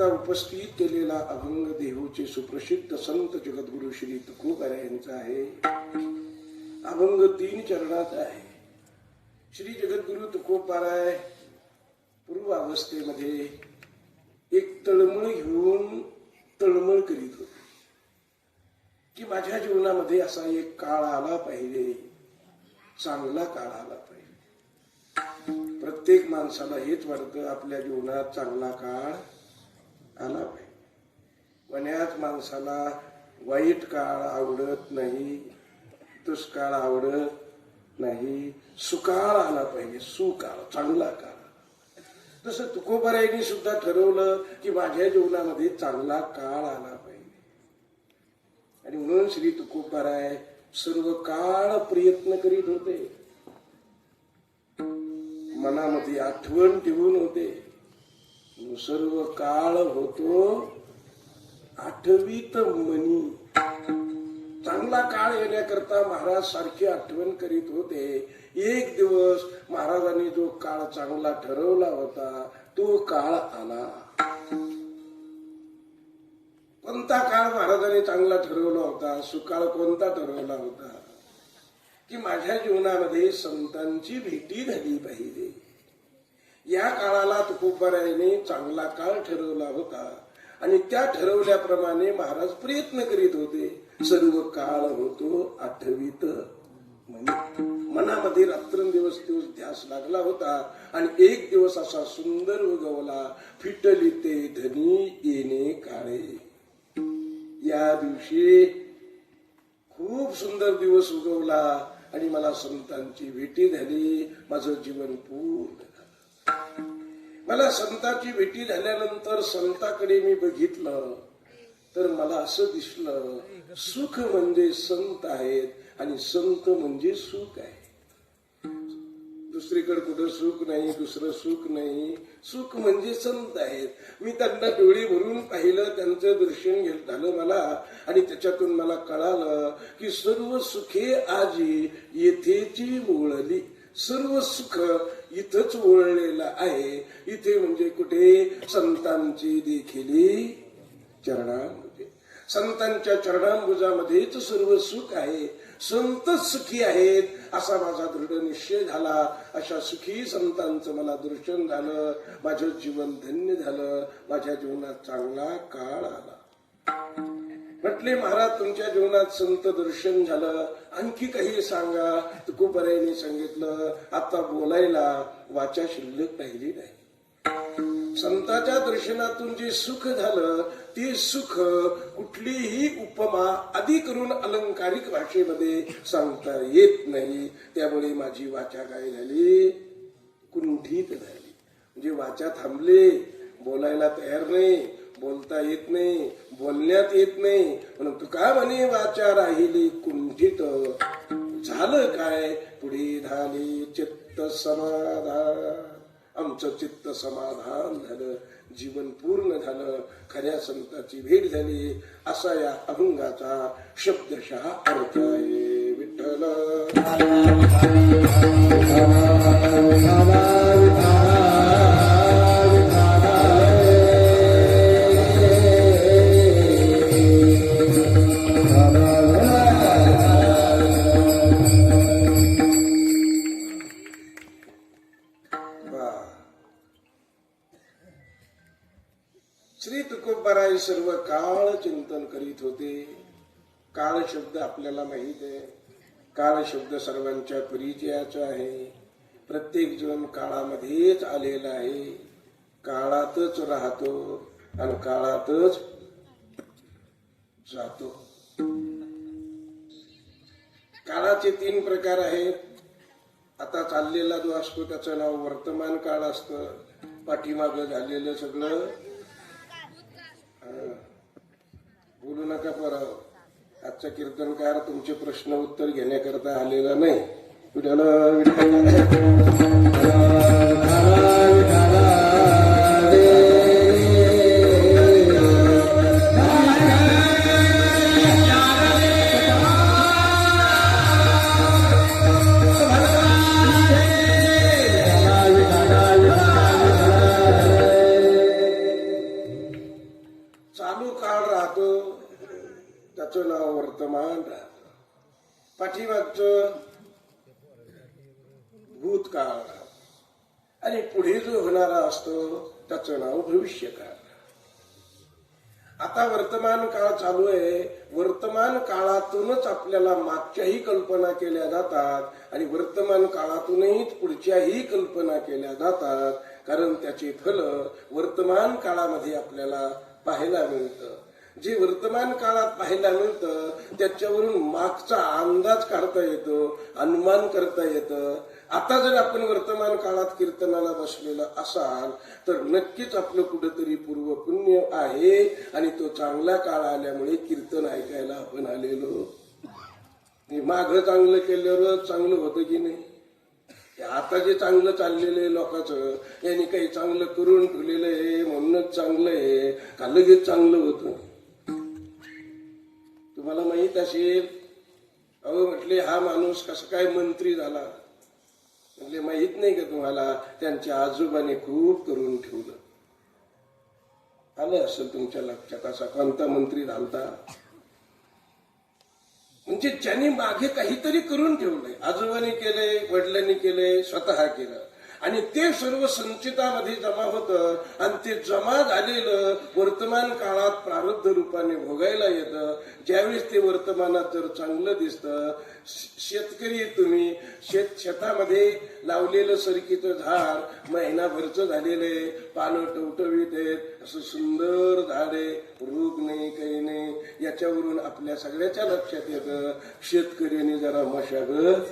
करता उपस्थित केलेला अभंग देहूचे सुप्रसिद्ध संत जगद्गुरु श्री तुकोबाराय यांचा आहे. अभंग 3 चरणात आहे. श्री जगद्गुरु तुकोबाराय पूर्व अवस्थेमध्ये एक तळमळ घेऊन तळमळ करीत होते की माझ्या जीवनामध्ये असा एक काळ आला पाहिजे, चांगला काळ आला पाहिजे. प्रत्येक माणसाला हेच वाटतं आपल्या जीवनात चांगला काळ आला पाहिजे. कोण्याच माणसाला वाईट काळ आवडत नाही, दुष्काळ आवडत नाही, सुकाळ आला पाहिजे, सुकाळ, चांगला काळ. तसं तुकोबारायांनी सुद्धा ठरवलं की माझ्या जीवनामध्ये चांगला काळ आला पाहिजे. आणि म्हणून श्री तुकोबाराय सर्व काळ प्रयत्न करीत होते, मनामध्ये आठवण ठेवून होते. सर्व काळ होतो आठवीत मनी. चांगला काळ येण्याकरता महाराज सारखी आठवण करीत होते. एक दिवस महाराजांनी जो काळ चांगला ठरवला होता तो काळ आला. कोणता काळ महाराजांनी चांगला ठरवला होता? सुकाळ कोणता ठरवला होता? की माझ्या जीवनामध्ये संतांची भेटी झाली पाहिजे. या काळाला तुकोबारायाने चांगला काळ ठरवला होता आणि त्या ठरवल्याप्रमाणे महाराज प्रयत्न करीत होते. सर्व काळ होतो आठवीत मनी. मनामध्ये रात्रंदिवस दिवस ध्यास लागला होता आणि एक दिवस असा सुंदर उगवला, फिटली ते धनी येणे काळे. या दिवशी खूप सुंदर दिवस उगवला आणि मला संतांची भेटी झाली. माझं जीवन पूर्ण झालं. मला संतांची भेटी झाल्यानंतर संताकडे मी बघितलं तर मला असं दिसलं, सुख म्हणजे संत आहेत आणि संत म्हणजे सुख आहे. दुसरीकडे कुठं सुख नाही, दुसरं सुख नाही. सुख म्हणजे संत आहेत. मी त्यांना डोळे भरून पाहिलं, त्यांचं दर्शन झालं मला आणि त्याच्यातून मला कळालं की सर्व सुखे आजी येथेची ओळली. सर्व सुख इथंच ओळलेलं आहे. इथे म्हणजे कुठे? संतांची देखील चरणांमध्ये. संतांच्या चरणांबुजामध्येच सर्व सुख आहे. संतच सुखी आहेत असा माझा दृढ निश्चय झाला. अशा सुखी संतांचं मला दर्शन झालं. माझं जीवन धन्य झालं. माझ्या जीवनात चांगला काळ आला. म्हटले महाराज तुमच्या जीवनात संत दर्शन झालं, आणखी काही सांगा. तुकोबारायांनी सांगितलं, आता बोलायला वाचा शिल्लक राहिली नाही. संतांच्या दर्शनातून जे सुख झालं ते सुख कुठलीही उपमा आदी करून अलंकारिक भाषेमध्ये सांगता येत नाही. त्यामुळे माझी वाचा काय झाली? कुंठित झाली. म्हणजे वाचा थांबले, बोलायला तयार नाही, बोलता येत नाही, बोलण्यात येत नाही. म्हणून तू का म्हणे वाचा राहिली कुंठित. झालं काय? पुढे झाले चित्त समाधान. आमचं चित्त समाधान झालं, जीवन पूर्ण झालं, खऱ्या संताची भेट झाली. असा या अभंगाचा शब्दशः अर्थ आहे. विठ्ठल श्री तुकोबाराय सर्व काळ चिंतन करीत होते. काळ शब्द आपल्याला माहित आहे. काळ शब्द सर्वांच्या परिचयाचा आहे. प्रत्येक जण काळामध्येच आलेला आहे. काळातच राहतो आणि काळातच जातो. काळाचे 3 प्रकार आहेत. आता चाललेला जो असतो त्याचं नाव वर्तमान काळ असतं. पाठीमागं झालेलं सगळं बोलू नका. परत आजचा कीर्तनकार तुमचे प्रश्न उत्तर घेण्याकरता आलेला नाही. चालू काळ राहतो त्याचं नाव वर्तमान राहतं, पाठीमागचं भूतकाळ राहतं, आणि पुढे जो होणारा असतो त्याचं नाव भविष्यकाळ. आता वर्तमान काळ चालू आहे, वर्तमान काळातूनच आपल्याला मागच्याही कल्पना केल्या जातात आणि वर्तमान काळातूनही पुढच्याही कल्पना केल्या जातात, कारण त्याचे फल वर्तमान काळामध्ये आपल्याला पाहायला मिळतं. जे वर्तमान काळात पाहायला मिळतं त्याच्यावरून मागचा अंदाज काढता येतो, अनुमान करता येतं. आता जर आपण वर्तमान काळात कीर्तनाला बसलेला असाल तर नक्कीच आपलं कुठेतरी पूर्व पुण्य आहे आणि तो चांगला काळ आल्यामुळे कीर्तन ऐकायला आपण आलेलो. माग चांगलं केल्यावर चांगलं होतं की नाही? आता जे चांगलं चाललेलं आहे लोकांचं, यांनी काही चांगलं करून ठेवलेलं आहे म्हणूनच चांगलं आहे का लगेच चांगलं होतं? तुम्हाला माहित असेल, अहो म्हटले हा माणूस कसा काय मंत्री झाला? म्हणजे माहित नाही का तुम्हाला? त्यांच्या आजोबाने खूप करून ठेवलं. आलं असेल तुमच्या लक्षात असा कोणता मंत्री झालता? म्हणजे ज्यांनी मागे काहीतरी करून ठेवलंय, आजोबांनी केलंय, वडिलांनी केलंय, स्वतः केलं, आणि ते सर्व संचितामध्ये जमा होतं आणि ते जमा झालेलं वर्तमान काळात प्रारब्ध रूपाने भोगायला येतं. ज्यावेळेस ते वर्तमानात जर चांगलं दिसतं, शेतकरी तुम्ही शेतामध्ये लावलेलं सरकीचं झाड महिनाभरचं झालेलं, पानं टवटवीत आहेत, असं सुंदर झाड आहे, रोग नाही काही नाही, याच्यावरून आपल्या सगळ्याच्या लक्षात येतं शेतकऱ्यांनी जरा मशागत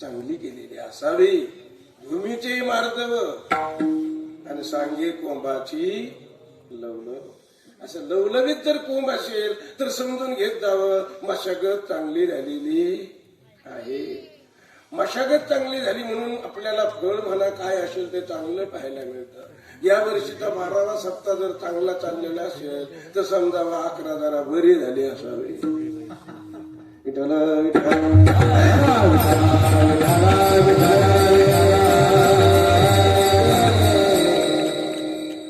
चांगली केलेली असावी. भूमीचे मार्दव आणि सांगे कोंबाची लवलव. असं लवलवीत जर कोंब असेल तर समजून घेत जावं मशागत चांगली झालेली आहे. मशागत चांगली झाली म्हणून आपल्याला फळ म्हणा काय असेल ते चांगलं पाहायला मिळतं. या वर्षीचा 12वा सप्ताह जर चांगला चाललेला असेल तर समजावा 11 जरा बरी झाली असावी.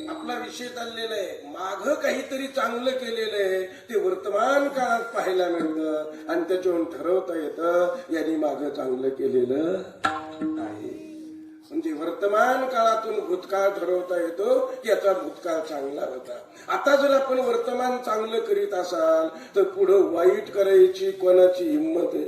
आपला विषय चाललेला आहे, माग काहीतरी चांगलं केलेलं आहे ते वर्तमान काळात पाहायला मिळतं आणि त्याच्यावरून ठरवता येतं यांनी माग चांगलं केलेलं आहे. म्हणजे वर्तमान काळातून भूतकाळ ठरवता येतो की याचा भूतकाळ चांगला होता. आता जर आपण वर्तमान चांगलं करीत असाल तर पुढं वाईट करायची कोणाची हिंमत आहे?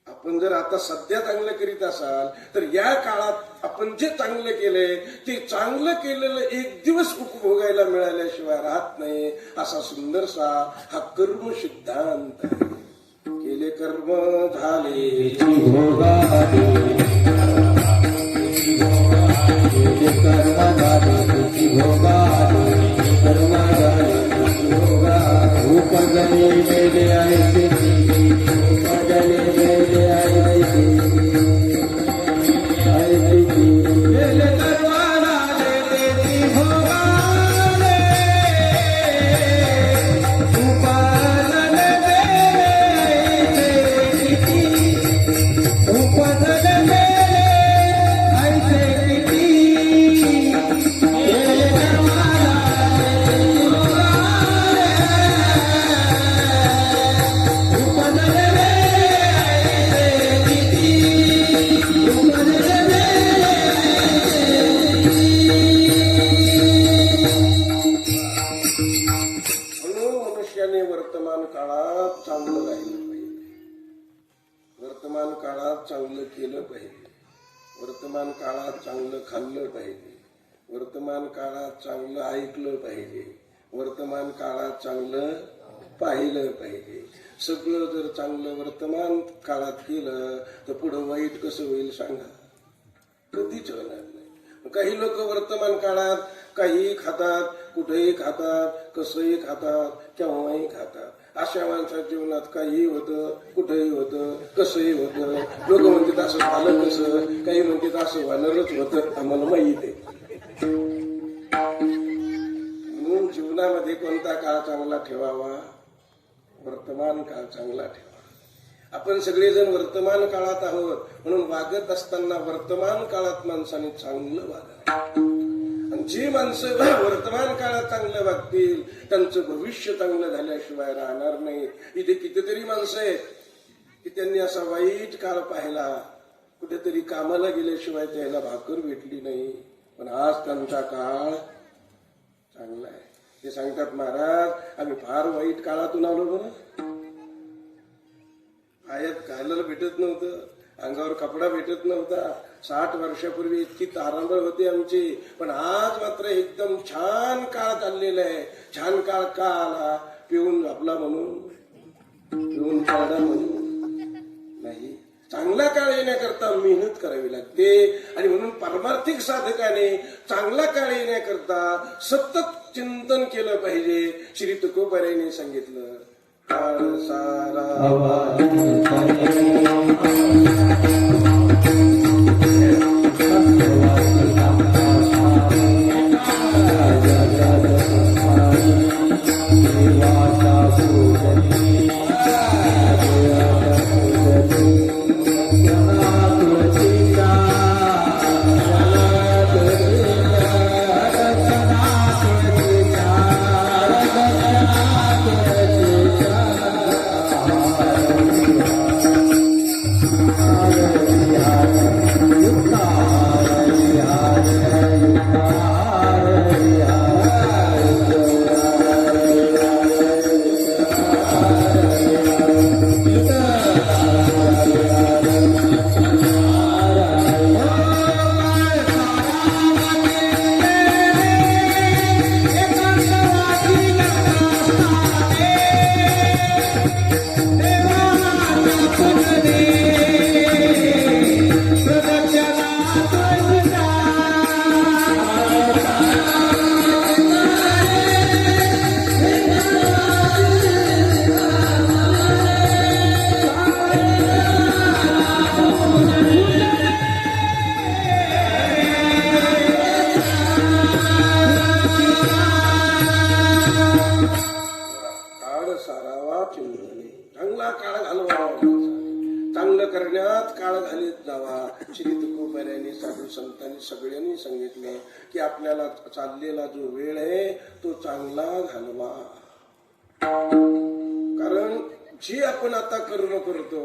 आपण जर आता सध्या चांगलं करीत असाल तर या काळात आपण जे चांगलं केलंय ते चांगलं केलेलं एक दिवस उपभोगायला मिळाल्याशिवाय राहत नाही. असा सुंदरसा हा कर्म सिद्धांत आहे. केले कर्म झाले वर्तमान काळात चांगलं राहिलं पाहिजे, वर्तमान काळात चांगलं केलं पाहिजे, वर्तमान काळात चांगलं खाल्लं पाहिजे, वर्तमान काळात चांगलं ऐकलं पाहिजे, वर्तमान काळात चांगलं पाहिलं पाहिजे. सगळं जर चांगलं वर्तमान काळात केलं तर पुढं वाईट कसं होईल सांगा? कधीच होणार नाही. काही लोक वर्तमान काळात काही खातात, कुठेही खातात, कसंही खातात, केव्हाही खातात. अशा माणसाच्या जीवनात काही होतं, कुठेही होतं, कसंही होतं. लोक म्हणतात असं झालं कसं, काही म्हणतात असं होणारच होतं, आम्हाला माहित आहे. म्हणून जीवनामध्ये कोणता काळ चांगला ठेवावा? वर्तमान काळ चांगला ठेवा. आपण सगळेजण वर्तमान काळात आहोत म्हणून वागत असताना वर्तमान काळात माणसाने चांगलं वागावं. आणि जी माणसं वर्तमान काळात चांगलं वागतील त्यांचं भविष्य चांगलं झाल्याशिवाय राहणार नाही. इथे कितीतरी माणसं आहेत की त्यांनी असा वाईट काळ पाहिला, कुठेतरी कामाला गेल्याशिवाय त्याला भाकर भेटली नाही, पण आज त्यांचा काळ चांगला आहे. ते सांगतात महाराज आम्ही फार वाईट काळातून आलो बरं. आयात खायला भेटत नव्हतं, अंगावर कपडा भेटत नव्हता. 60 वर्षापूर्वी इतकी तारांबळ होती आमची, पण आज मात्र एकदम छान काळ चाललेला आहे. छान काळ का आला? पिऊन आपला म्हणून, पिऊन काढा म्हणून नाही. चांगला काळ येण्याकरता मेहनत करावी लागते आणि म्हणून पारमार्थिक साधकाने चांगला काळ येण्याकरता सतत चिंतन केलं पाहिजे. श्री तुकोबारायांनी सांगितलं काळ सारा संतांनी सगळ्यांनी सांगितले की आपल्याला चाललेला जो वेळ आहे तो चांगला घालवा. कारण जी आपण आता कर्म करतो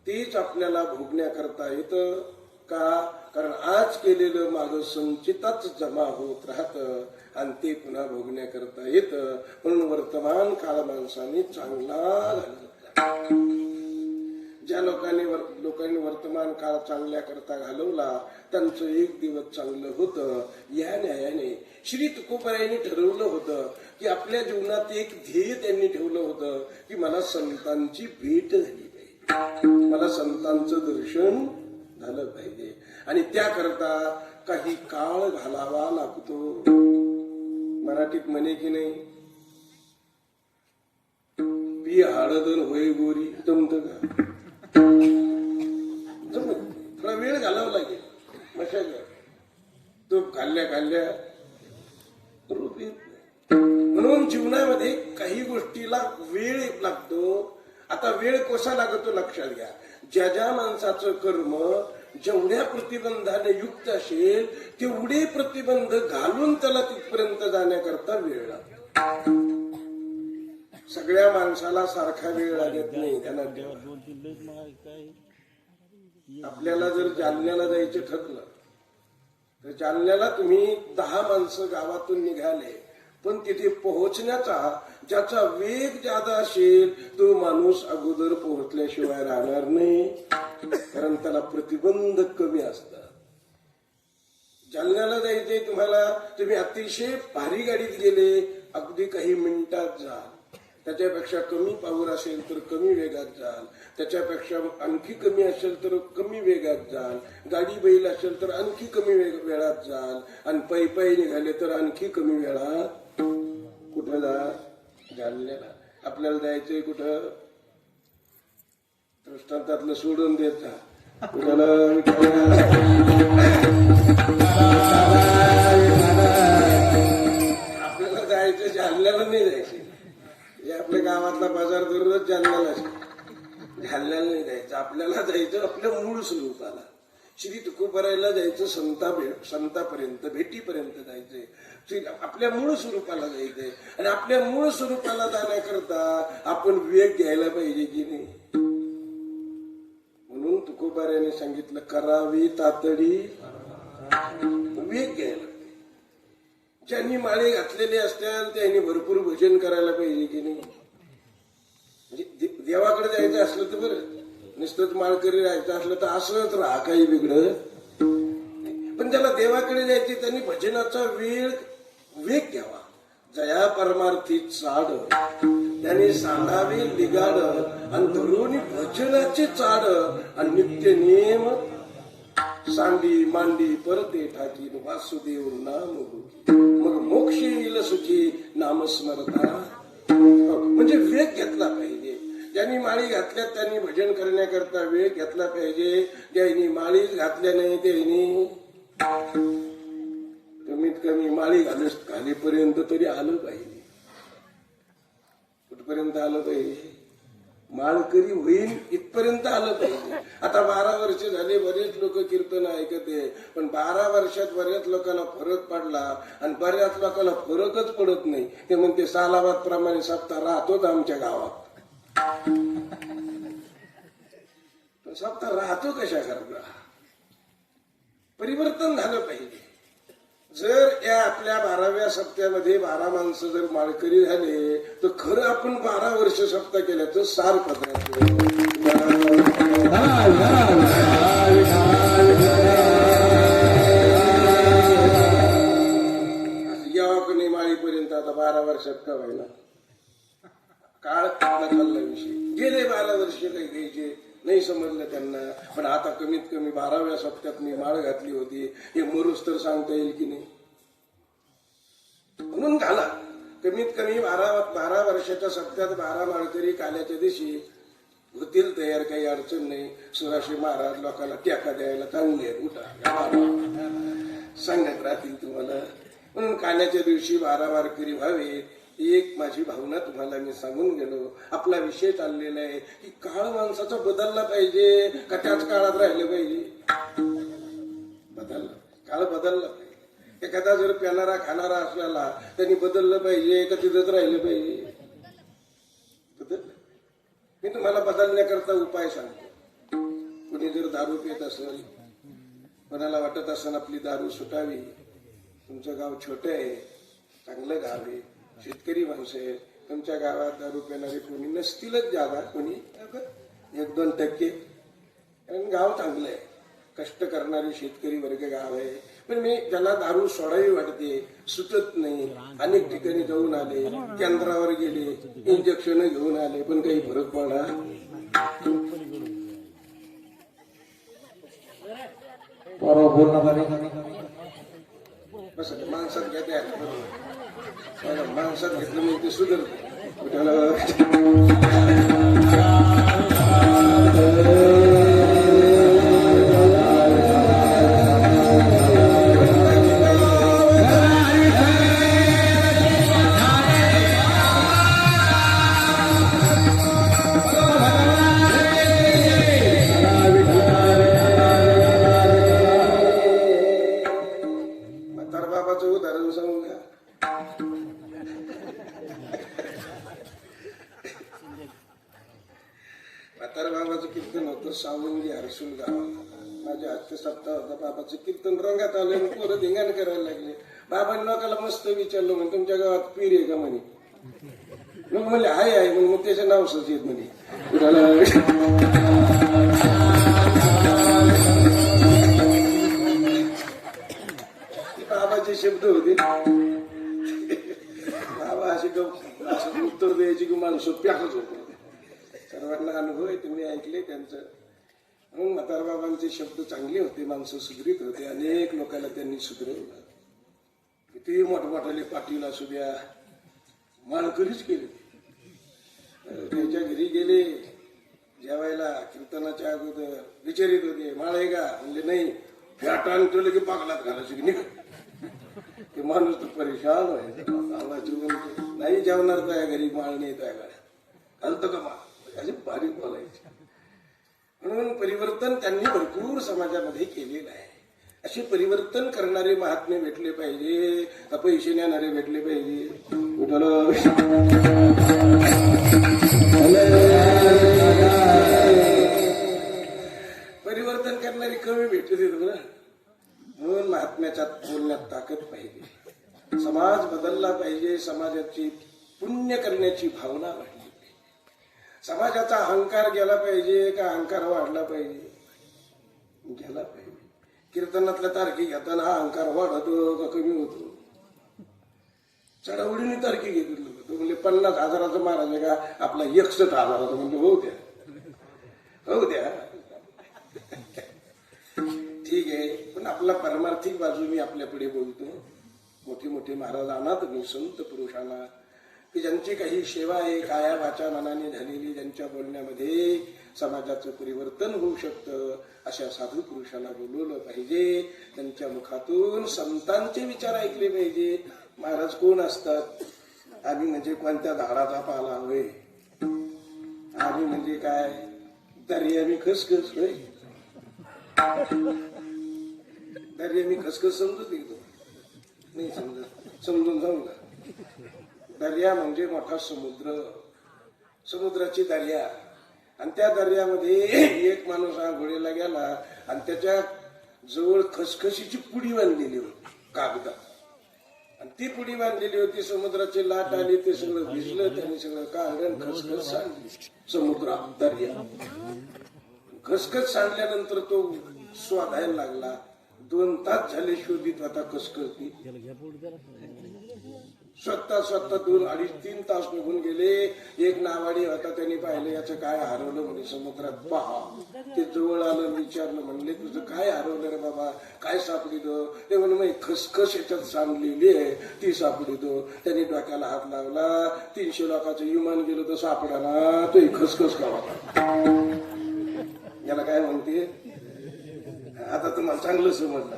तीच आपल्याला भोगण्याकरता येतं का? कारण आज केलेलं मागं संचितच जमा होत राहतं आणि ते पुन्हा भोगण्याकरता येतं. म्हणून वर्तमान काळ माणसाने चांगला घालवला. ज्या लोकांनी वर्तमान काळ चांगल्या करता घालवला त्यांचं एक दिवस चांगलं होतं. या न्यायाने श्री तुकोबारायांनी ठरवलं होतं की आपल्या जीवनात एक ध्येय त्यांनी ठेवलं होतं की मला संतांची भेट झाली पाहिजे, मला संतांचं दर्शन झालं पाहिजे आणि त्याकरता काही काळ घालावा लागतो. मराठीत म्हणे की नाही, पी हळदन होय गोरी, जमत का? थोडा वेळ घालावा लागेल. मशाला तूप खाल्ल्या रूप येत नाही. म्हणून जीवनामध्ये काही गोष्टीला वेळ लागतो. आता वेळ कसा लागतो लक्षात घ्या. ज्या माणसाचं कर्म जेवढ्या प्रतिबंधाने युक्त असेल तेवढे प्रतिबंध घालून त्याला तिथपर्यंत जाण्याकरता वेळ लागतो. सगळ्या माणसाला सारखा वेळ लागत नाही. त्यांना आपल्याला जर जालन्याला जायचं ठरलं तर जालन्याला तुम्ही 10 माणसं गावातून निघाले, पण तिथे पोहोचण्याचा ज्याचा वेग जादा असेल तो माणूस अगोदर पोहोचल्याशिवाय राहणार नाही, कारण त्याला प्रतिबंध कमी असतात. जालन्याला जायचंय तुम्हाला, तुम्ही अतिशय भारी गाडीत गेले, अगदी काही मिनिटात जाल. त्याच्यापेक्षा कमी पावर असेल तर कमी वेगात जाल, त्याच्यापेक्षा आणखी कमी असेल तर कमी वेगात जाल, गाडी बैल असेल तर आणखी कमी वेळात जाल आणि पायी निघाले तर आणखी कमी वेळात. कुठं जा? जालन्याला. आपल्याला जायचंय कुठं? दृष्टांतातलं सोडून देत जा. आपल्याला जायचं जालन्याला नाही जायचं. हे आपल्या गावातला बाजार दररोज जालन्याला, जालन्याला नाही जायचं. आपल्याला जायचं आपल्या मूळ स्वरूपाला. श्री तुकोबारायला जायचं, संतापर्यंत भेटीपर्यंत जायचंय, आपल्या मूळ स्वरूपाला जायचंय. आणि आपल्या मूळ स्वरूपाला जाण्याकरता आपण विवेक घ्यायला पाहिजे की नाही. म्हणून तुकोबारायाने सांगितलं, करावी तातडी विवेक घ्यायला. ज्यांनी माळे घातलेले असतात त्यांनी भरपूर भजन करायला पाहिजे की नाही. म्हणजे देवाकडे जायचं असलं तर बरं, नुसतंच माळकरी राहायचं असलं तर असंच राहा, काही वेगळं. पण ज्याला देवाकडे जायचे त्यांनी भजनाचा वेग घ्यावा. जया परमार्थी चाड त्यांनी सांडावे लिगाड, आणि धरून भजनाचे चाड, आणि नित्य नेम सांडी मांडी परते ठाकीन वासुदेव नाम होती, मग मोक्ष येईल सुखी नामस्मरता. म्हणजे वेग घेतला पाहिजे. ज्यांनी माळी घातल्या त्यांनी भजन करण्याकरता वेळ घेतला पाहिजे. ज्यांनी माळीच घातल्या नाही त्यांनी कमीत कमी माळी घालीपर्यंत तरी आलं पाहिजे. कुठपर्यंत आलं पाहिजे? माळकरी होईल इथपर्यंत आलं पाहिजे. आता 12 वर्ष झाले, बरेच लोक कीर्तन ऐकते, पण 12 वर्षात बऱ्याच लोकांना फरक पडला, आणि बऱ्याच लोकांना फरकच पडत नाही. ते म्हणते सालाबाद प्रमाणे सप्ताह राहतोच आमच्या गावात. पण सप्ताह राहतो कशा करता? परिवर्तन झालं पाहिजे. जर या आपल्या 12व्या सप्त्यामध्ये 12 माणसं जर माळकरी झाले तर खरं आपण 12 वर्ष सप्ताह केल्याचं सार पत्राचं. यावं कोणी माळीपर्यंत आता 12 वर्षात का व्हायला? काळ खाल्ला विषय. गेले 12 वर्ष काही घ्यायचे नाही समजलं त्यांना. पण आता कमीत कमी 12व्या सप्त्यात मी माळ घातली होती हे मरूस तर सांगता येईल की नाही. म्हणून घाला. कमीत कमी 12 वर्षाच्या सप्त्यात 12 माळकरी काल्याच्या दिवशी होतील तयार, काही अडचण नाही. सुराशी महाराज लोकांना टेका द्यायला चांगले आहेत, उठा सांगत राहतील तुम्हाला. म्हणून काल्याच्या दिवशी 12 वारकरी व्हावे. एक माझी भावना तुम्हाला मी सांगून गेलो. आपला विषय चाललेला आहे की काळ माणसाचा बदलला पाहिजे का त्याच काळात राहिलं पाहिजे? बदलला, काळ बदलला पाहिजे. एखादा जर प्यानारा खाणारा असल्याला त्यांनी बदललं पाहिजे का तिथंच राहिलं पाहिजे? बदललं. मी तुम्हाला बदलण्याकरता उपाय सांगतो. कुणी जर दारू पित असेल, कोणाला वाटत असेल आपली दारू सुटावी, तुमचं गाव छोटं आहे, चांगलं गाव आहे, शेतकरी माणसं आहे, तुमच्या गावात दारू पिणारे कोणी नसतीलच जागा, कोणी 1-2%. कारण गाव चांगलं आहे, कष्ट करणारे शेतकरी वर्ग गाव आहे. पण मी ज्याला दारू सोडावी वाटते, सुटत नाही, अनेक ठिकाणी जाऊन आले, केंद्रावर गेले, इंजेक्शन घेऊन आले, पण काही फरक पडला. बस माणसात घ्या, माणसात घेतलं म्हणजे ते सुधारते. म्हातारबाबाचं उदाहरण सांगू का? म्हातारबाबाचं कीर्तन होतं सावंगी हरसूल गावाला. माझ्या हातचे सप्ताह होता. बाबाचं कीर्तन रंगात आलं, पोरं धिंगाण करायला लागले. बाबांनी लोकांना मस्त विचारलं, म्हणे तुमच्या गावात पीर आहे का म्हणे. मग म्हणले हाय आहे, मग त्याचं नाव सच येत म्हणे. बाबाचे शब्द होते. बाबा असे उत्तर द्यायचे की माणसं प्याकच होते. सर्वांना अनुभव आहे, तुम्ही ऐकले त्यांचं. म्हणून म्हातारबाबांचे शब्द चांगले होते, माणसं सुधरीत होते. अनेक लोकांना त्यांनी सुधरवलं. किती मोठमोठाले पाटील असू द्या, माळकरीच केले. त्यांच्या घरी गेले जेवायला, कीर्तनाच्या अगोदर विचारित होते माळ आहे का? म्हणजे नाही. फॅटान तुला की पाकलात घालायची की निघ. ते माणूस तर परेशान व्हायचे. नाही जेवणार त्या घरी माळ नाही त्या गाड्या घालतो का माळ? असे बारीक बोलायचे. म्हणून परिवर्तन त्यांनी भरपूर समाजामध्ये केलेलं आहे. असे परिवर्तन करणारे महात्मे भेटले पाहिजे का पैसे नेणारे भेटले पाहिजे? परिवर्तन करणारी कमी भेटले तुला. म्हणून महात्म्याच्या बोलण्यात ताकद पाहिजे. समाज बदलला पाहिजे. समाजाची पुण्य करण्याची भावना वाढली पाहिजे. समाजाचा अहंकार गेला पाहिजे का अहंकार वाढला पाहिजे? गेला पाहिजे. कीर्तनातल्या तारखी घेताना हा अहंकार वाढतो का कमी होतो? चढावडीने तारखी घेत तो म्हणजे 50,000चा महाराज आहे का आपला 61,000 म्हणजे होऊ द्या होऊ द्या ठीक आहे. पण आपला परमार्थिक बाजू मी आपल्या पुढे बोलतो. मोठे मोठे महाराज आणा तुम्ही, संत पुरुष आणा की ज्यांची काही सेवा आहे काया वाचा मनाने झालेली, ज्यांच्या बोलण्यामध्ये समाजाचं परिवर्तन होऊ शकतं, अशा साधू पुरुषाला बोलवलं पाहिजे. त्यांच्या मुखातून संतांचे विचार ऐकले पाहिजे. महाराज कोण असतात? आम्ही म्हणजे कोणत्या झाडाचा पाला होय? आम्ही म्हणजे काय? दर्यामी खसखस होय? दर्यामी खसखस समजत येतो नाही? समजत? समजून जाऊ का? दर्या म्हणजे मोठा समुद्र, समुद्राची दर्या. आणि त्या दर्यामध्ये एक माणूस आंघोळीला गेला आणि त्याच्या जवळ खसखशीची पुडी बांधलेली होती कागदात. आणि ती पुडी बांधलेली होती. समुद्राची लाट आली, ते सगळं भिजलं, त्याने सगळं काढलं, खसखस सांडली समुद्रात दर्या. खसखस सांडल्यानंतर तो शोधायला लागला. 2 तास झाले शोधित होता खसखस. स्वतः 2, 2.5, 3 तास निघून गेले. एक नावाडी होता, त्यांनी पाहिलं याचं काय हरवलं म्हणजे समुद्रात पहा. ते जवळ आलं, विचारलं, म्हणले तुझं काय हरवलं रे बाबा, काय सापडितो? ते म्हणून खसखस याच्यात सांडलेली आहे, ती सापडितो. त्यांनी डोक्याला हात लावला. 300 लोकांचं विमान गेलं तर सापडाना, तो खसखस खावा. याला काय म्हणते? आता तुम्हाला चांगलं समजलं.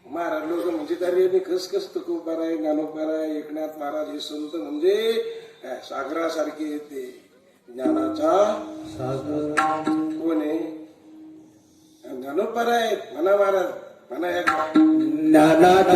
महाराज लोक म्हणजे तरी खसखस तुकोबार आहे, ज्ञानोबार आहे, एकनाथ महाराज हे संत म्हणजे सागरासारखे येते. ज्ञानाचा सागर कोण आहे? ज्ञानोबार आहेत. म्हणा महाराज, म्हणा एकदा. ज्ञानाचा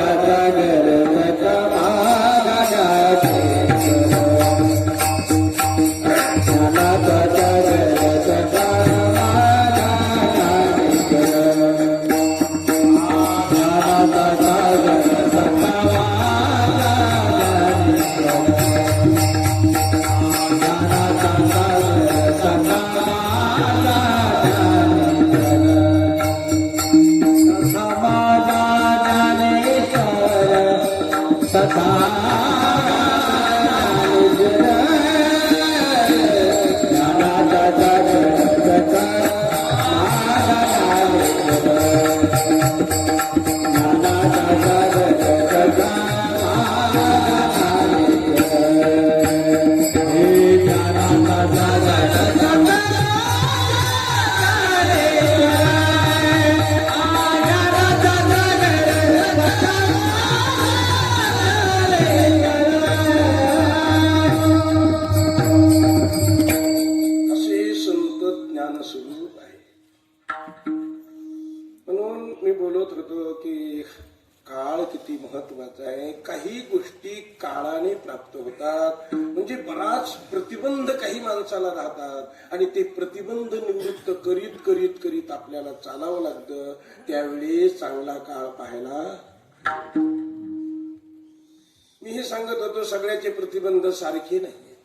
काही गोष्टी काळाने प्राप्त होतात. म्हणजे बराच प्रतिबंध काही माणसाला राहतात आणि ते प्रतिबंध निवृत्त करीत करीत करीत आपल्याला चालावं लागतं. त्यावेळी चांगला काळ पाहायला. मी हे सांगत होतो, सगळ्याचे प्रतिबंध सारखे नाही.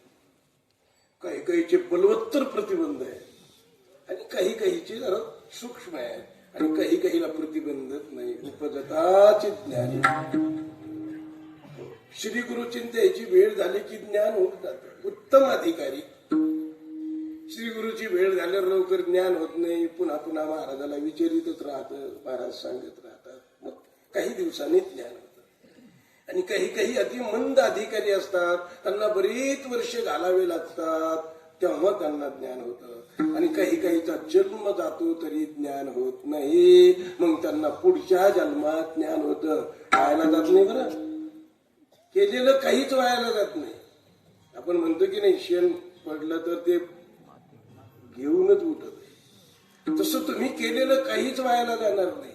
काही काहीचे बलवत्तर प्रतिबंध आहेत आणि काही काहीचे जरा सूक्ष्म आहेत आणि काही काहीला प्रतिबंधच नाही. उपजताचे ज्ञान. श्री गुरुचिंतेची वेळ झाली की ज्ञान होत जात. उत्तम अधिकारी. श्री गुरुची वेळ झाल्यावर लवकर ज्ञान होत नाही. पुन्हा पुन्हा महाराजाला विचारितच राहत, महाराज सांगत राहतात. मग काही दिवसांनी ज्ञान होतं. आणि काही काही अति मंद अधिकारी असतात, त्यांना बरीच वर्ष घालावे लागतात, तेव्हा त्यांना ज्ञान होतं. आणि काही काहीचा जन्म जातो तरी ज्ञान होत नाही. मग त्यांना पुढच्या जन्मात ज्ञान होतं. व्हायला जात नाही बरं. केलेलं काहीच व्हायला जात नाही. आपण म्हणतो की नाही, शेण पडलं तर ते घेऊनच उठत. तसं तुम्ही केलेलं काहीच व्हायला जाणार नाही.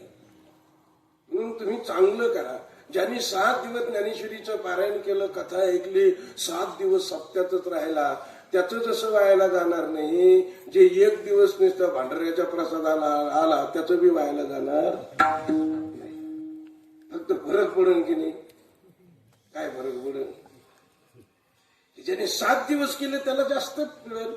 म्हणून तुम्ही चांगलं करा. ज्यांनी 7 दिवस ज्ञानेश्वरीचं पारायण केलं, कथा ऐकली, 7 दिवस सप्त्यातच राहिला, त्याचं जसं व्हायला जाणार नाही. जे 1 दिवस नुसतं भांडाऱ्याच्या प्रसादाला आला त्याचं बी व्हायला जाणार नाही. फक्त फरक पडेल की नाही? काय फरक पडेल? ज्याने 7 दिवस केले त्याला जास्त मिळेल,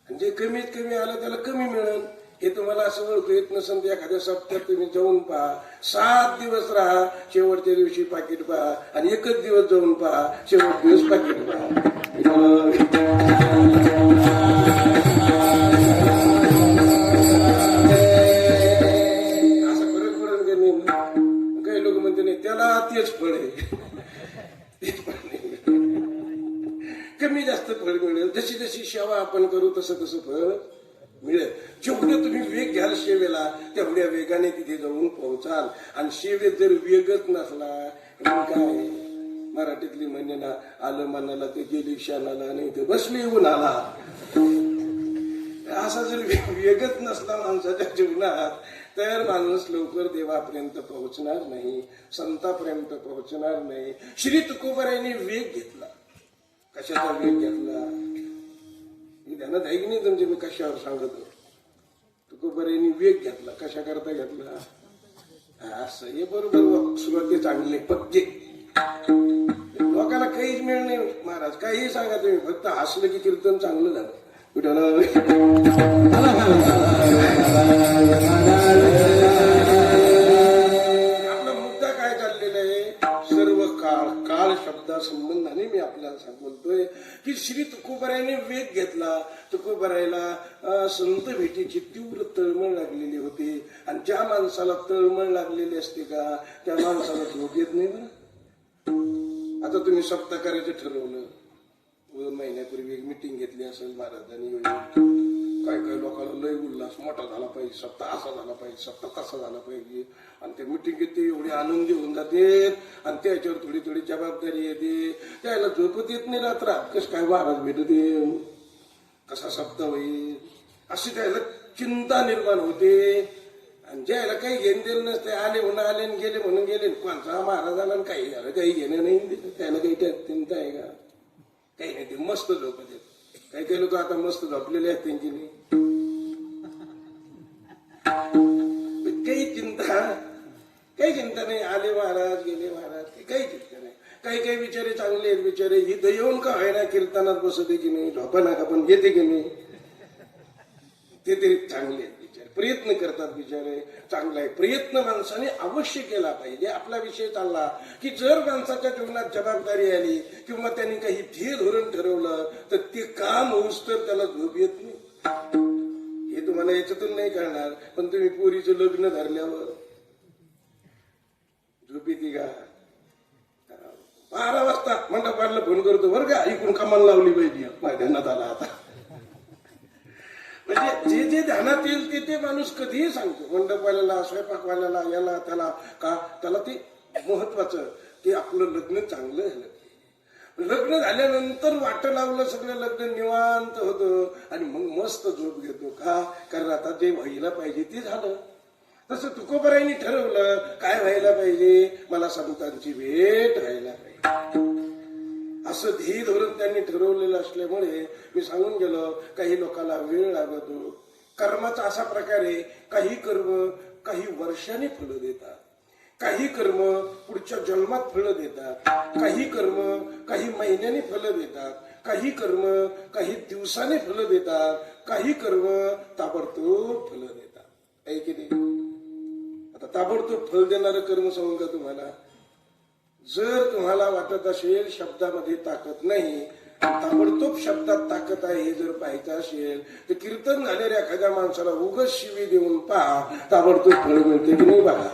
आणि जे कमीत कमी आलं त्याला कमी मिळेल. हे तुम्हाला असं ओळखू येत नसेल तर एखाद्या सप्त्यात तुम्ही जाऊन पहा, 7 दिवस राहा, शेवटच्या दिवशी पाकिट पहा, आणि 1च दिवस जाऊन पहा, शेवट दिवस पाकिट पहा. असा फरक पडेल का नाही? काही लोक म्हणते नाही त्याला तेच फळ आहे. कमी जास्त फळ मिळेल. जशी जशी सेवा आपण करू तसं तसं फळ मिळेल. जेवढं तुम्ही वेग घ्याल सेवेला तेवढ्या वेगाने तिथे जाऊन पोहोचाल. आणि सेवेत जर वेगच नसला मग काय? मराठीतली म्हणे ना, आलं मनाला ते गेली शानाला, नाही ते बसली येऊन आला. असा जर वेगच नसला माणसाच्या जीवनात तर माणूस लवकर देवापर्यंत पोहोचणार नाही, संतापर्यंत पोहोचणार नाही. श्री तुकोबारायांनी वेग घेतला. कशाचा वेग घेतला? मी ध्यानात आहे की नाही तुमचे? मी कशावर सांगतो. तुकोबारायांनी वेग घेतला. कशा करता घेतला? असं हे बरोबर सुरुवाती चांगले पक्के. लोकांना काहीच मिळ नाही महाराज, काही सांगा तुम्ही, फक्त हसलं की कीर्तन चांगलं झालं. आपला मुद्दा काय चाललेला आहे? सर्व काळ काळ शब्दा संबंधाने मी आपल्याला बोलतोय की श्री तुकोबारायांनी वेग घेतला. तुकोबारायला संत भेटीची तीव्र तळमळ लागलेली होती, आणि ज्या माणसाला तळमळ लागलेली असते का त्या माणसाला झोप येत नाही ना. आता तुम्ही सप्ताह करायचं ठरवलं, 2 महिन्यापूर्वी एक मिटिंग घेतली असेल महाराजांनी. काय काय लोकांना लय उल्हास मोठा झाला पाहिजे, सप्ताह असा झाला पाहिजे, सप्ताह तसा झाला पाहिजे, आणि त्या मिटिंगेत ते एवढे आनंदी होऊन जाते, आणि त्याच्यावर थोडी थोडी जबाबदारी येते. त्याला झोपत येत नाही रात्रात. कसं काय महाराज भेटत येईल, कसा सप्ताह होईल, अशी त्याला चिंता निर्माण होते. आणि ज्याला काही घेणं देणं नसते, आले म्हणून आले आणि गेले म्हणून गेले, कोणता महाराजाला काही झालं काही घेणं नाही, त्याला काही त्यात चिंता आहे का? काही नाही, ते मस्त झोपत येत. काही काही लोक आता मस्त झोपलेले आहेत त्यांची नाही, काही चिंता नाही. आले महाराज गेले महाराज, काही चिंता नाही. काही काही बिचारे चांगले आहेत, बिचारे इथं येऊन का व्हायना कीर्तनात बसते की नाही, झोपा नाका पण घेते की नाही, ते तरी चांगले आहेत बिचारे, प्रयत्न करतात बिचारे. चांगला आहे. प्रयत्न माणसाने अवश्य केला पाहिजे. आपला विषय चालला की जर माणसाच्या जीवनात जबाबदारी आली किंवा त्यांनी काही ध्येय धोरण ठरवलं तर ते काम होऊस तर त्याला झोप येत नाही. हे तुम्हाला याच्यातून नाही कळणार. पण तुम्ही पोरीचं लग्न धरल्यावर झोप येते का? 12 वाजता मंडपाला फोन करतो, बरं का ऐकून कामाला लावली पाहिजे, माझ्या ध्यानात आला आता. म्हणजे जे जे ध्यानात येईल ते ते माणूस कधीही सांगतो. मंडपवाल्याला, स्वयंपाकवाल्याला, याला त्याला, का त्याला ते महत्वाचं की आपलं लग्न चांगलं झालं. लग्न झाल्यानंतर वाट लावलं सगळं, लग्न निवांत होतं आणि मग मस्त झोप घेतो. का? कारण आता जे व्हायला पाहिजे ते झालं. तसं तुकोबारायांनी ठरवलं काय व्हायला पाहिजे, मला संतांची भेट व्हायला पाहिजे, असं ध्येय धोरण त्यांनी ठरवलेलं असल्यामुळे मी सांगून गेलो, काही लोकांना वेळ लागतो. कर्माचा असा प्रकार आहे, काही कर्म काही वर्षांनी फळं देतात, काही कर्म पुढच्या जन्मात फळं देतात, काही कर्म काही महिन्यांनी फळं देतात, काही कर्म काही दिवसांनी फळं देतात, काही कर्म ताबडतोब फळं देतात. आहे की नाही? आता ताबडतोब फळ देणारं कर्म सांगू का तुम्हाला? जर तुम्हाला वाटत असेल शब्दामध्ये ताकद नाही, ताबडतोब शब्दात ताकद आहे हे जर पाहायचं असेल तर कीर्तन झालेल्या एखाद्या माणसाला उगाच शिवी देऊन पहा, ताबडतोब फळ मिळते की नाही बघा.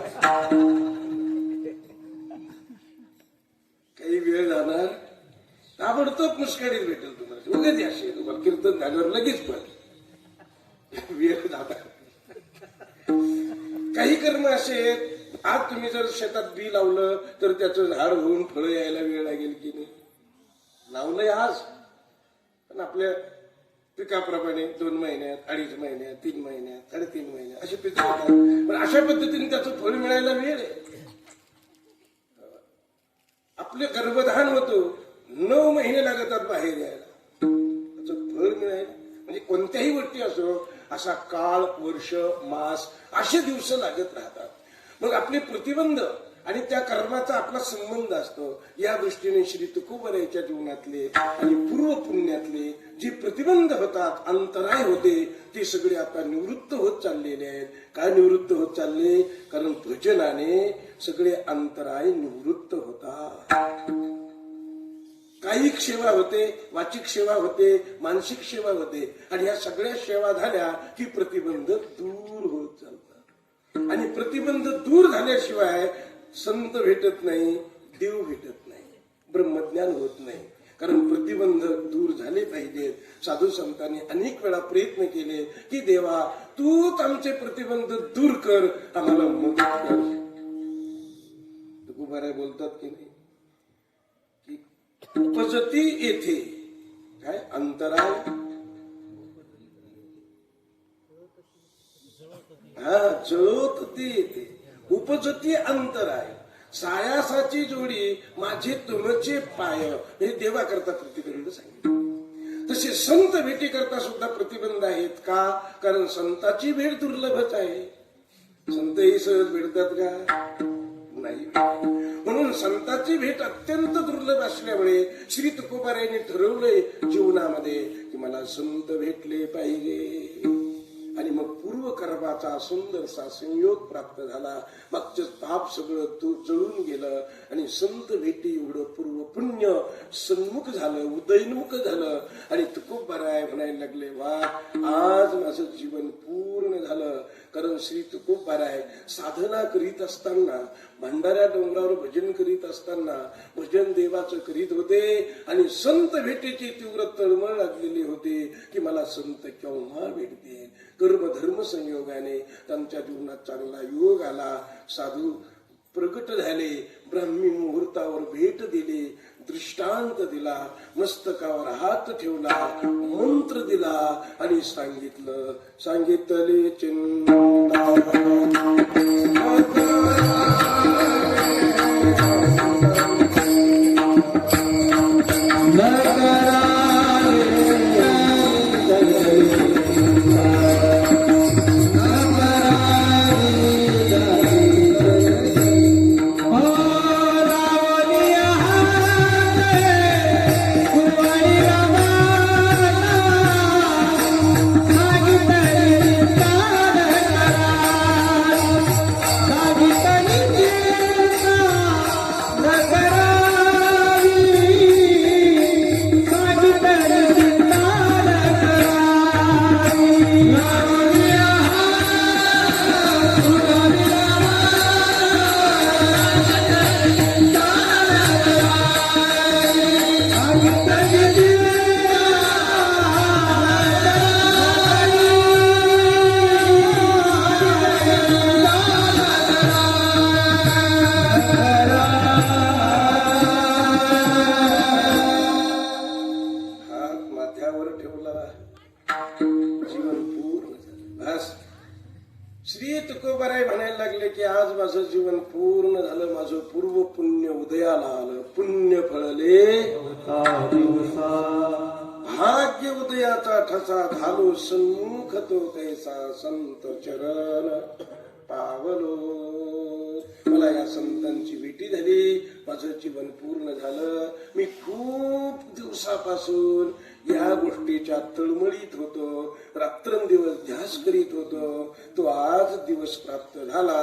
काही वेळ जाणार, ताबडतोब मुस्कळीत भेटेल तुम्हाला. उगाच असेल तुम्हाला कीर्तन झाल्यावर लगेच पण वेळ जाणार. काही कर्म असे आज तुम्ही जर शेतात बी लावलं तर त्याचं झाड होऊन फळं यायला वेळ लागेल की नाही? लावलंय आज, पण आपल्या पिकाप्रमाणे 2 महिन्यात, 2.5 महिन्यात, 3 महिन्यात, 3.5 महिन्यात असे पिकं होतात. पण अशा पद्धतीने त्याचं फळ मिळायला वेळ आहे. आपले गर्भधान होतो, 9 महिने लागतात बाहेर यायला. त्याचं फळ मिळायला म्हणजे कोणत्याही गोष्टी असो असा काळ, वर्ष, मास असे दिवस लागत राहतात. मग आपले प्रतिबंध आणि त्या कर्माचा आपला संबंध असतो. या दृष्टीने श्री तुकोबरायच्या जीवनातले आणि पूर्व पुण्यातले जे प्रतिबंध होतात, अंतराय होते, ते सगळे आता निवृत्त होत चाललेले आहेत. काय निवृत्त होत चालले? कारण भजनाने सगळे अंतराय निवृत्त होतात. कायिक सेवा होते, वाचिक सेवा होते, मानसिक सेवा होते आणि ह्या सगळ्या सेवा झाल्या की प्रतिबंध दूर होत चालतात. आणि प्रतिबंध दूर झाल्याशिवाय संत भेटत नाही, देव भेटत नाही, ब्रह्मज्ञान होत नाही. कारण प्रतिबंध दूर झाले पाहिजेत. साधू संतांनी अनेक वेळा प्रयत्न केले की देवा तूच आमचे प्रतिबंध दूर कर, आम्हाला मदत कर. तुकोबाराय बोलतात की नाही की उपजती येथे काय अंतराय, जळत ती येते, उपजती अंतराय. सायासाची जोडी माझे तुमचे पाय, हे देवा करता प्रतिबंध सांगितले. तसे संत भेटी करता सुद्धा प्रतिबंध आहेत. का? कारण संताची भेट दुर्लभच आहे. संतही सहज भेटतात का? नाही. म्हणून संताची भेट अत्यंत दुर्लभ असल्यामुळे श्री तुकोबारायांनी ठरवलंय जीवनामध्ये की मला संत भेटले पाहिजे. आणि मग पूर्व कर्माचा सुंदरसा संयोग प्राप्त झाला. मागचं पाप सगळं तो जळून गेलं आणि संत भेटी एवढं पूर्व पुण्य सन्मुख झालं, उदयन्मुख झालं. आणि तुकोबाराय म्हणायला लागले, वा आज माझं जीवन पूर्ण झालं. कारण श्री तुकोबाराय साधना करीत असताना, भंडाऱ्या डोंगरावर भजन करीत असताना भजन देवाचं करीत होते आणि संत भेटीची तीव्र तळमळ लागलेली होती की मला संत केव्हा भेटतील. कर्म धर्म संयोगाने त्यांच्या जीवनात चांगला योग आला. साधू प्रगट झाले, ब्राह्मी मुहूर्तावर भेट दिली, दृष्टांत दिला, मस्तकावर हात ठेवला, मंत्र दिला आणि सांगितले चिंता श्री तुकोबाराय म्हणायला लागले की आज माझं जीवन पूर्ण झालं, माझं पूर्व पुण्य उदयाला आलं, पुण्य फळले भाग्य उदयाचा ठसा, झालो सन्मुख तो कैसा संत चरण पावलो. मला या संतांची भेटी झाली, माझं जीवन पूर्ण झालं. मी खूप दिवसापासून या गोष्टीच्या तळमळीत होतो, रात्रंदिवस ध्यास करीत होतो. तो आज दिवस प्राप्त झाला.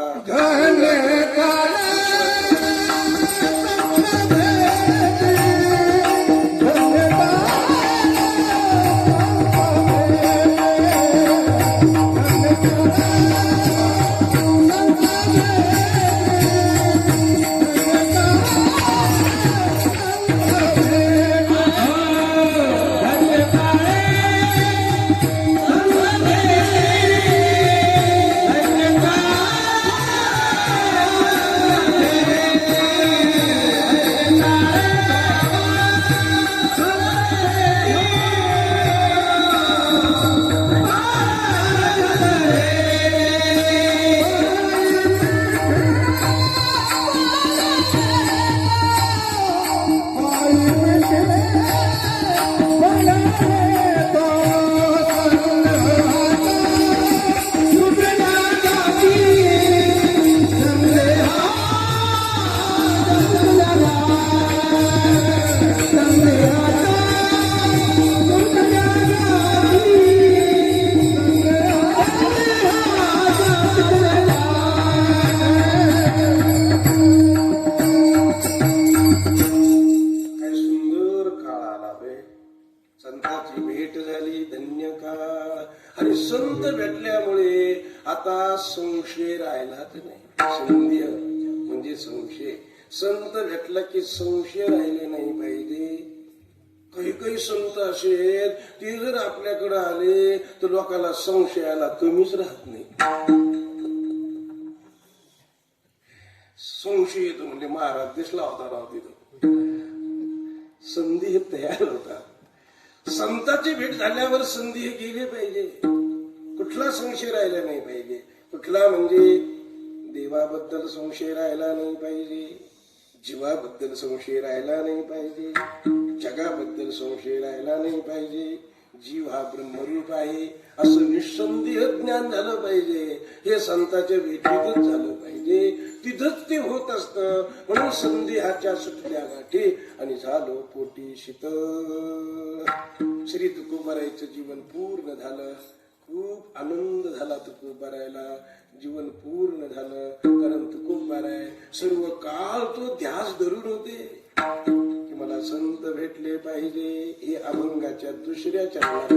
संताची भेट झाली धन्य काळ. आणि संत भेटल्यामुळे आता संशय राहिलाच नाही. संध्य म्हणजे संशय. संत भेटला की संशय राहिले नाही पाहिजे. काही काही संत असे आहेत ते जर आपल्याकडे आले तर लोकांना संशयाला कमीच राहत नाही. संशय येतो म्हणजे महाराज दिसला होता राव तिथं. संधी तयार होता. संताची भेट झाल्यावर संधी गेली पाहिजे. कुठला संशय राहिला नाही पाहिजे. कुठला म्हणजे देवाबद्दल संशय राहिला नाही पाहिजे, जीवाबद्दल संशय राहिला नाही पाहिजे, जगाबद्दल संशय राहिला नाही पाहिजे. जीव हा ब्रह्मरूप आहे असं निसंदेह ज्ञान झालं पाहिजे. हे संतांच्या भेटीतच झालं पाहिजे. तिथंच ते होत असतं. म्हणून संदेहाच्या सुटल्या गाठी आणि झालो पोटी शीतळ. श्री तुकोबारायचं जीवन पूर्ण झालं. खूप आनंद झाला तुकोबारायला. जीवन पूर्ण झालं. कारण तुकोबाराय सर्व काळ तो ध्यास धरून होते की मला संत भेटले पाहिजे. हे अभंगाच्या दुसऱ्या चरणात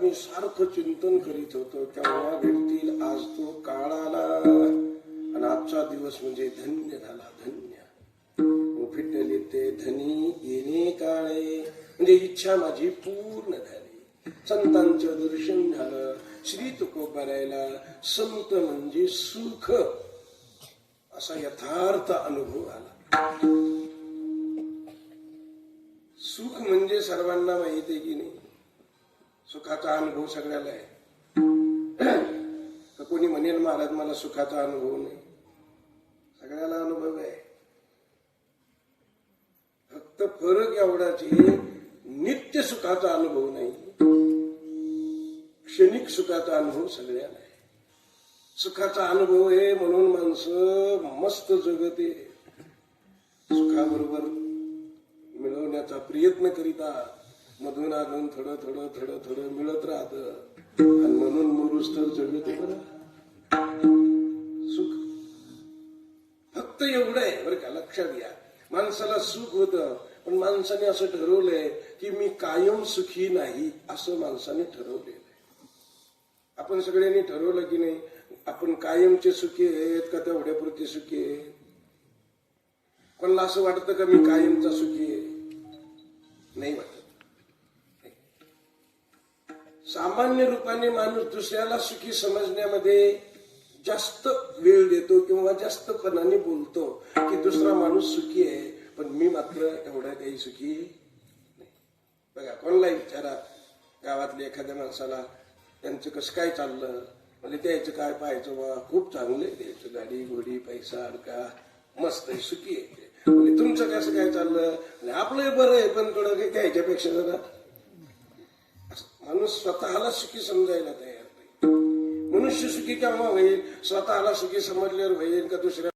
मी सारखं चिंतन करीत होतो केव्हा भेटतील. आज तो काळ आला आणि आजचा दिवस म्हणजे धन्य झाला. धन्य फिटले ते धनी येणे काळे. म्हणजे इच्छा माझी पूर्ण झाली. संतांचं दर्शन झालं. श्री तुकोबारायला संत म्हणजे सुख असा यथार्थ अनुभव आला. सुख म्हणजे सर्वांना माहिती आहे की नाही. सुखाचा अनुभव सगळ्याला आहे. तर कोणी म्हणेल महाराज मला सुखाचा अनुभव नाही. सगळ्याला अनुभव आहे. फक्त फरक एवढाच आहे नित्य सुखाचा अनुभव नाही, क्षणिक सुखाचा अनुभव सगळ्याला आहे. सुखाचा अनुभव आहे म्हणून माणसं मस्त जगते. सुखाबरोबर मिळवण्याचा प्रयत्न करीता मधून आणून थोडं थोडं थोडं थोडं मिळत राहतं आणि म्हणून मुरुस तर जगत बरं सुख फक्त एवढं आहे बरं का. लक्षात घ्या, माणसाला सुख होतं पण माणसाने असं ठरवलंय की मी कायम सुखी नाही असं माणसाने ठरवलेलं आहे. आपण सगळ्यांनी ठरवलं की नाही आपण कायमचे सुखी आहेत का तेवढ्यापुरते सुखी आहेत. कोणाला असं वाटतं का मी कायमचा सुखी आहे? नाही वाटत. सामान्य रूपाने माणूस दुसऱ्याला सुखी समजण्यामध्ये जास्त वेळ देतो किंवा जास्त पणाने बोलतो की दुसरा माणूस सुखी आहे पण मी मात्र एवढा काही सुखी नाही. बघा, कोणालाही विचारा गावातल्या एखाद्या माणसाला त्यांचं कसं काय चाललं म्हणजे त्याचं काय पाहायचं बा खूप चांगलं द्यायचं गाडी घोडी पैसा अडका मस्त आहे सुखी आहे. म्हणजे तुमचं कसं काय चाललं आपलंही बरं आहे पण थोडं काही त्याच्यापेक्षा जरा माणूस स्वतःला सुखी समजायला तयार नाही. मनुष्य सुखी केव्हा होईल? स्वतःला सुखी समजल्यावर होईल का दुसऱ्या